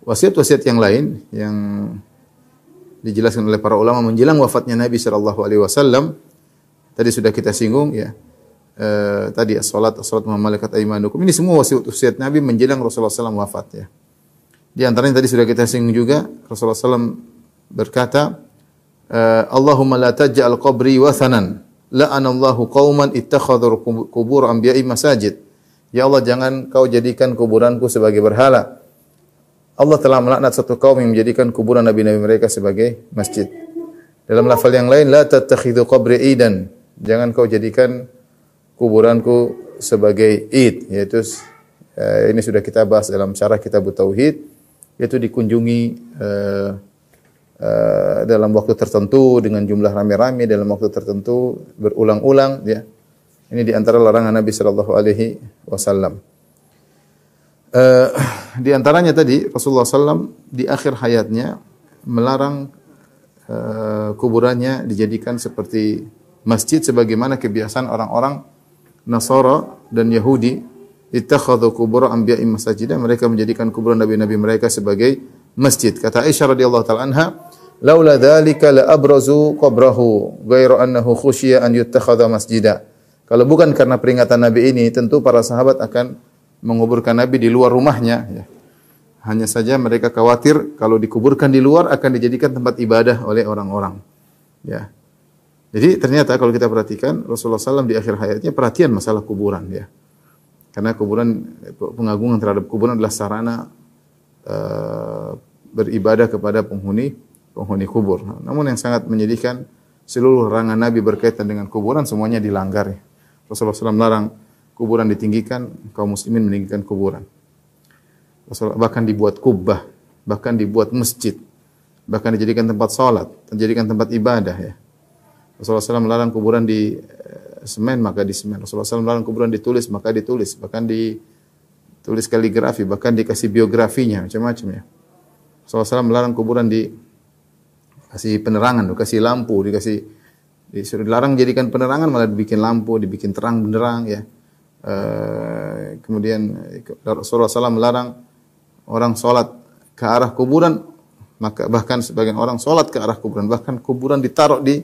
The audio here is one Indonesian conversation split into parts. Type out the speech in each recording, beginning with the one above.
wasiat-wasiat yang lain yang dijelaskan oleh para ulama menjelang wafatnya Nabi sallallahu alaihi wasallam tadi sudah kita singgung ya. Tadi as-salat wa malakat aymanukum. Ini semua wasiat Nabi menjelang Rasulullah SAW wafat ya. Di antaranya tadi sudah kita singgung juga Rasulullah SAW berkata, Allahumma la taj'al qabri wathanan la'anallahu qauman ittakhadhu qubur anbiya'i masajid. Ya Allah, jangan kau jadikan kuburanku sebagai berhala. Allah telah melaknat satu kaum yang menjadikan kuburan nabi-nabi mereka sebagai masjid. Dalam lafal yang lain, la tattakhidhu qabri idan. Jangan kau jadikan kuburanku sebagai id, yaitu ini sudah kita bahas dalam syarah kitab Tauhid, yaitu dikunjungi dalam waktu tertentu dengan jumlah rame-rame dalam waktu tertentu berulang-ulang ya. Ini di antara larangan Nabi sallallahu alaihi wasallam. Di antaranya tadi Rasulullah SAW di akhir hayatnya melarang kuburannya dijadikan seperti masjid sebagaimana kebiasaan orang-orang Nasara dan Yahudi, ittakhadhu qubur anbiya'i masajida, mereka menjadikan kuburan nabi-nabi mereka sebagai masjid. Kata Aisyah radhiyallahu taala anha, laula dzalika la abrazu qabrahu ghairu annahu khusyiya an yuttakhadha masjida. Kalau bukan karena peringatan Nabi ini, tentu para sahabat akan menguburkan Nabi di luar rumahnya ya. Hanya saja mereka khawatir kalau dikuburkan di luar akan dijadikan tempat ibadah oleh orang-orang. Ya. Jadi ternyata kalau kita perhatikan Rasulullah SAW di akhir hayatnya perhatian masalah kuburan ya. Karena kuburan, pengagungan terhadap kuburan adalah sarana beribadah kepada penghuni kubur. Namun yang sangat menyedihkan seluruh larangan Nabi berkaitan dengan kuburan semuanya dilanggar ya. Rasulullah SAW melarang kuburan ditinggikan, kaum muslimin meninggikan kuburan. Bahkan dibuat kubbah, bahkan dibuat masjid, bahkan dijadikan tempat salat, dijadikan tempat ibadah ya. Rasulullah SAW melarang kuburan di semen, maka di semen. Rasulullah SAW melarang kuburan ditulis, maka ditulis, bahkan ditulis kaligrafi, bahkan dikasih biografinya, macam-macam ya. Rasulullah SAW melarang kuburan dikasih penerangan, dikasih lampu, disuruh dilarang jadikan penerangan, malah dibikin lampu, dibikin terang benderang ya. Kemudian Rasulullah SAW melarang orang sholat ke arah kuburan, maka bahkan sebagian orang sholat ke arah kuburan, bahkan kuburan ditaruh di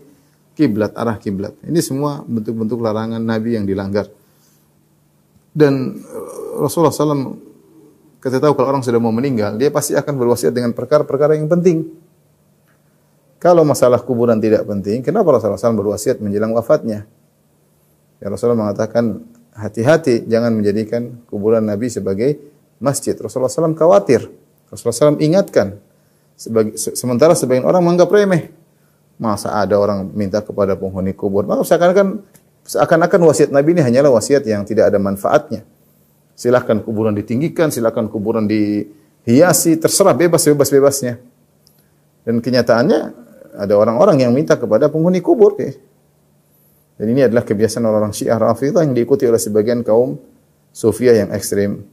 kiblat, arah kiblat. Ini semua bentuk-bentuk larangan Nabi yang dilanggar. Dan Rasulullah SAW kita tahu kalau orang sudah mau meninggal, dia pasti akan berwasiat dengan perkara-perkara yang penting. Kalau masalah kuburan tidak penting, kenapa Rasulullah SAW berwasiat menjelang wafatnya? Ya, Rasulullah mengatakan, hati-hati jangan menjadikan kuburan Nabi sebagai masjid. Rasulullah SAW khawatir. Rasulullah SAW ingatkan. Sementara sebagian orang menganggap remeh. Masa ada orang minta kepada penghuni kubur? Maka seakan-akan wasiat Nabi ini hanyalah wasiat yang tidak ada manfaatnya. Silakan kuburan ditinggikan, silakan kuburan dihiasi, terserah bebas-bebasnya. Dan kenyataannya ada orang-orang yang minta kepada penghuni kubur. Dan ini adalah kebiasaan orang-orang Syiah Rafidhah yang diikuti oleh sebagian kaum Sufiyah yang ekstrim.